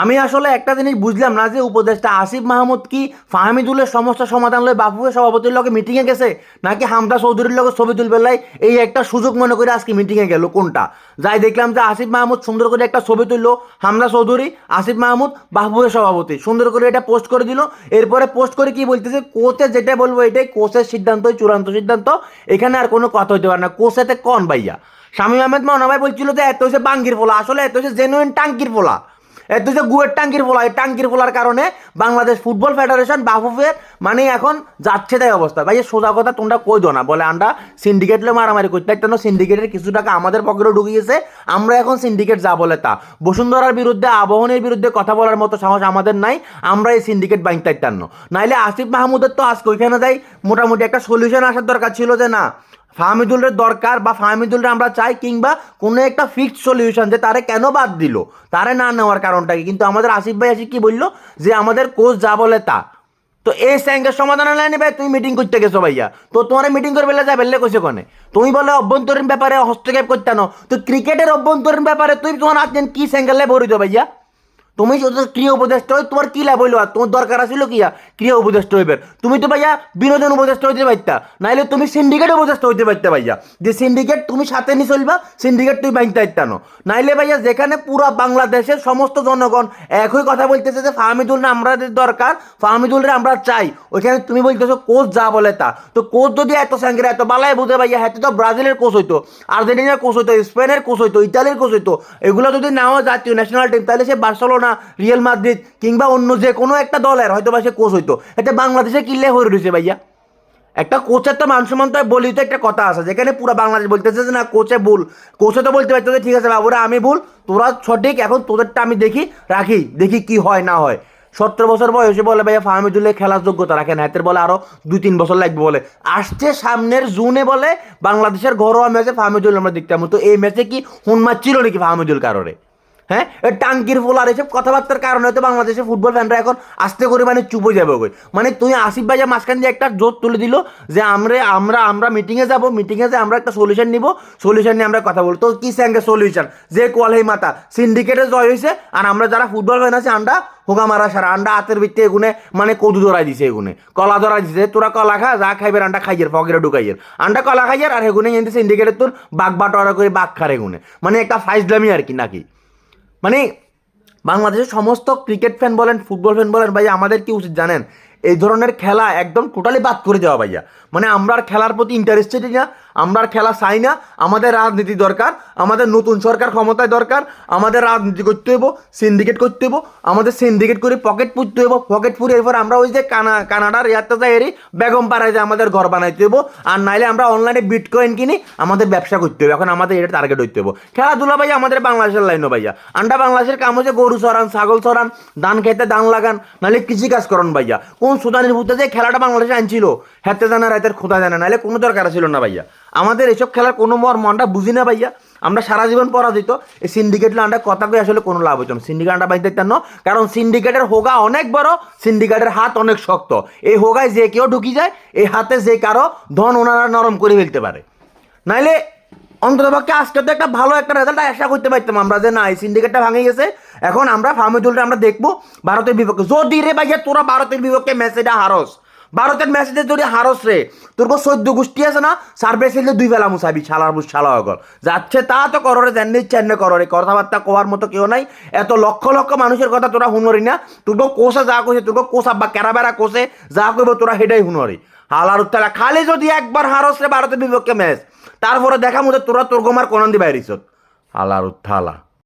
আমি আসলে একটা জিনিস বুঝলাম না যে উপদেষ্টা আসিফ মাহমুদ কি ফাহমিদুলের সমস্যা সমাধান লয় বাফুফের সভাপতির লগে মিটিংয়ে গেছে, নাকি হামদা চৌধুরীর লগে ছবি তুলবে লাই এই একটা সুযোগ মনে করে আজকে মিটিংয়ে গেল? কোনটা? যাই দেখলাম যে আসিফ মাহমুদ সুন্দর করে একটা ছবি তুললো, হামদা চৌধুরী, আসিফ মাহমুদ, বাফুফের সভাপতি সুন্দর করে এটা পোস্ট করে দিল। এরপরে পোস্ট করে কি বলতেছে, কোচে যেটা বলবো এটাই কোচের সিদ্ধান্তই চূড়ান্ত সিদ্ধান্ত, এখানে আর কোনো কথা হইতে পারে না। কোচেতে কন ভাইয়া? শামীম আহমেদ মনে ভাই বলছিল যে এত হচ্ছে বাঙ্গির ফোলা, আসলে এত হচ্ছে জেনুইন টাঙ্কির ফোলা, এত যে গুয়ের টাঙ্কির ফোলা। এই টাঙ্কির ফোলার কারণে বাংলাদেশ ফুটবল ফেডারেশন বাফুফের মানে এখন যাচ্ছে তাই অবস্থা। ভাই সোজা কথা তোমরা কই দো না, বলে আমরা সিন্ডিকেট লে মারামারি করতে একটা সিন্ডিকেটের কিছু টাকা আমাদের পকেটে ঢুকিয়েছে, আমরা এখন সিন্ডিকেট যা বলে তা। বসুন্ধরার বিরুদ্ধে আবাহনীর বিরুদ্ধে কথা বলার মতো সাহস আমাদের নাই, আমরা এই সিন্ডিকেট বাইতে ইত্যান্ন। নাইলে আসিফ মাহমুদের তো আজকে ওইখানে যাই মোটামুটি একটা সলিউশন আসার দরকার ছিল, যে না ফাহমিদুলের দরকার বা ফাহমিদুলরে আমরা চাই, কিংবা কোনো একটা ফিক্সড সলিউশন যে তারে কেন বাদ দিল, তারে না নেওয়ার কারণটা কি। কিন্তু আমাদের আসিফ ভাই আসি কি বললো, যে আমাদের কোচ যা বলে তা। তো এই স্যাঙ্গের সমাধান লাইনে ভাই তুমি মিটিং করতে গেছো ভাইয়া, তো তোমার মিটিং করে বেলা যা বেললে কইছে কোনে? তুমি বলে অভ্যন্তরীণ ব্যাপারে হস্তক্ষেপ করতে না, তো ক্রিকেটের অভ্যন্তরীণ ব্যাপারে তুমি তোমার আজকে কি স্যাঙ্গেলে ভরিত ভাইয়া? তুমি যদি ক্রিয়া উপদেষ্টা হই তোমার কি লাভ হইলো? আর তোমার দরকার আছিল কি ক্রিয়া উপদেষ্টা হইবার? তুমি তো ভাইয়া বিনোদন উপদেষ্টা হইতে পারতা, নাইলে তুমি সিন্ডিকেট উপদেষ্টা হইতে পারতা ভাইয়া, যে সিন্ডিকেট তুমি সাথে নিয়ে চলবা, সিন্ডিকেট তুমি বাইতে পারতানো। নাইলে ভাইয়া যেখানে পুরা বাংলাদেশের সমস্ত জনগণ একই কথা বলতেছে যে ফাহমিদুল না আমাদের দরকার, ফাহমিদুলরে আমরা চাই, ওইখানে তুমি বলতেছো কোচ যা বলে তা। তো কোচ যদি এত স্যাঙ্গেরা এত বালাই বুঝে ভাইয়া, হ্যাঁ তো ব্রাজিলের কোচ হইতো, আর্জেন্টিনার কোচ হইতো, স্পেনের কোচ হইতো, ইতালির কোচ হইতো, এগুলো যদি নাও জাতীয় ন্যাশনাল টিম, তাহলে সে বার্সেলোনা, রিয়াল মাদ্রিদ কিংবা অন্য যে কোনো একটা দলের হয়তো বা সে কোচ হইতো। এটা বাংলাদেশে কিল্লে হয়ে রয়েছে ভাইয়া। একটা কোচের তো মান সম্মান তো বলি, তো একটা কথা আছে যেখানে পুরো বাংলাদেশ বলতেছে যে না কোচে ভুল, কোচে তো বলতে পারতো যে ঠিক আছে বাবুরা আমি ভুল, তোরা সঠিক, এখন তোদেরটা আমি দেখি রাখি, দেখি কি হয় না হয়। 17 বছর বয়সে বলে ভাইয়া ফাহমিদুল্লাহ খেলার যোগ্যতা রাখেন, হাতের বলে আরো 2-3 বছর লাগবে বলে। আসছে সামনের জুনে বলে বাংলাদেশের ঘরোয়া ম্যাচে ফাহমিদুল আমরা দেখতাম, তো এই ম্যাচে কি হুনমার ছিল নাকি ফাহমিদুল কারোরে? হ্যাঁ, টাঙ্কির ফোলার এসব কথাবার্তার কারণে হয়তো বাংলাদেশের ফুটবল ফ্যানরা এখন আস্তে করে মানে চুপ হয়ে যাবে ওই। মানে তুই আসিফ ভাইয়া মাঝখান দিয়ে একটা জোর তুলে দিল যে আমরা আমরা আমরা মিটিংয়ে যাব, মিটিংয়ে যে আমরা একটা সলিউশন নিব, সলিউশন নিয়ে আমরা কথা বলবো। তো কি সঙ্গে সলিউশন যে কোয়ালহি মাতা সিন্ডিকেটে জয় হয়েছে, আর আমরা যারা ফুটবল ফ্যান আছে আন্ডা হোগা মারা সারা আন্ডা হাতের ভিত্তি এগুনে মানে কদু ধরাই দিছে, এগুনে কলা ধরাই দিছে, তোরা কলা খা, যা খাইবের আন্ডা খাইয়ের ফকেরে ঢুকাইয়ের, আন্ডা কলা খাইয়ের, আর এগুনে কিন্তু সিন্ডিকেটের তোর বাঘ বাটোয়ারা করে বাঘ খার এগুনে, মানে একটা ফাইজলামি আর কি নাকি। মানে বাংলাদেশের সমস্ত ক্রিকেট ফ্যান বলেন ফুটবল ফ্যান বলেন ভাইয়া, আমাদের কি উচিত জানেন? এই ধরনের খেলা একদম টোটালি বাদ করে দেওয়া ভাইয়া। মানে আমরা আর খেলার প্রতি ইন্টারেস্টেডই না, আমরা আর খেলা চাই না। আমাদের রাজনীতি দরকার, আমাদের নতুন সরকার ক্ষমতায় দরকার, আমাদের রাজনীতি করতে হইব, সিন্ডিকেট করতে হইব, আমাদের সিন্ডিকেট করে পকেট পুড়তে হইব, পকেট পুড়ে এরপর আমরা ওই যে কানাডার ইয়াতে যাই এরি বেগম পাড়ায় যে আমাদের ঘর বানাইতে হইব, আর নাইলে আমরা অনলাইনে বিটকয়েন কিনি আমাদের ব্যবসা করতে হবে। এখন আমাদের এটা টার্গেট হইতে হইব। খেলাধুলা ভাইয়া আমাদের বাংলাদেশের লাইনও ভাইয়া, আন্ডা বাংলাদেশের কাম হচ্ছে গরু চড়ান, ছাগল চড়ান, ধান খেতে ধান লাগান, নাহলে কৃষিকাজ করেন ভাইয়া। কোন সুদানির ভূতে যে খেলাটা বাংলাদেশে আনছিল, হেতে জানা রাতের খোদা জানা, নাহলে কোনো দরকার ছিল না ভাইয়া। আমাদের এসব খেলার কোনো মনটা বুঝি না ভাইয়া, আমরা সারা জীবন পরাজিত। এই সিন্ডিকেট আন্ডা কথা কই আসলে কোনো লাভ হইতো না, সিন্ডিকেট আন্ডা বাইতে না, কারণ সিন্ডিকেটের হোগা অনেক বড়, সিন্ডিকেটের হাত অনেক শক্ত। এই হোগায় যে কেউ ঢুকি যায়, এই হাতে যে কারো ধন ওনারা নরম করে ফেলতে পারে। নাইলে অন্ততপক্ষে আজকে তো একটা ভালো একটা রেজাল্ট আশা করতে পারতাম আমরা, যে না এই সিন্ডিকেটটা ভাঙে গেছে, এখন আমরা ফাহমিদুলটা আমরা দেখবো ভারতের বিপক্ষে। যদি রে ভাইয়া তোরা ভারতের বিপক্ষে ম্যাচটা হারস, ভারতের ম্যাচে যদি হারস রে, তোর 14 গোষ্ঠী আছে না, সার্ভে ছিল 2 বেলা মুসাবি ছালার বুস ছালা গল যাচ্ছে, তা তো কররে জানি চেন্নে কররে, কথাবার্তা কোয়ার মতো কেউ নাই। এত লক্ষ লক্ষ মানুষের কথা তোরা হুনরি না, তোর কোষা যা কইছে, তোর কোষা বা কেরাবেরা কোষে যা কইব তোরা সেটাই হুনরি। হালার উত্তালা খালি যদি একবার হারস রে ভারতের বিপক্ষে ম্যাচ, তারপরে দেখা মতো তোরা তোর গোমার কোনন্দি বাইরিস হালার উত্তালা।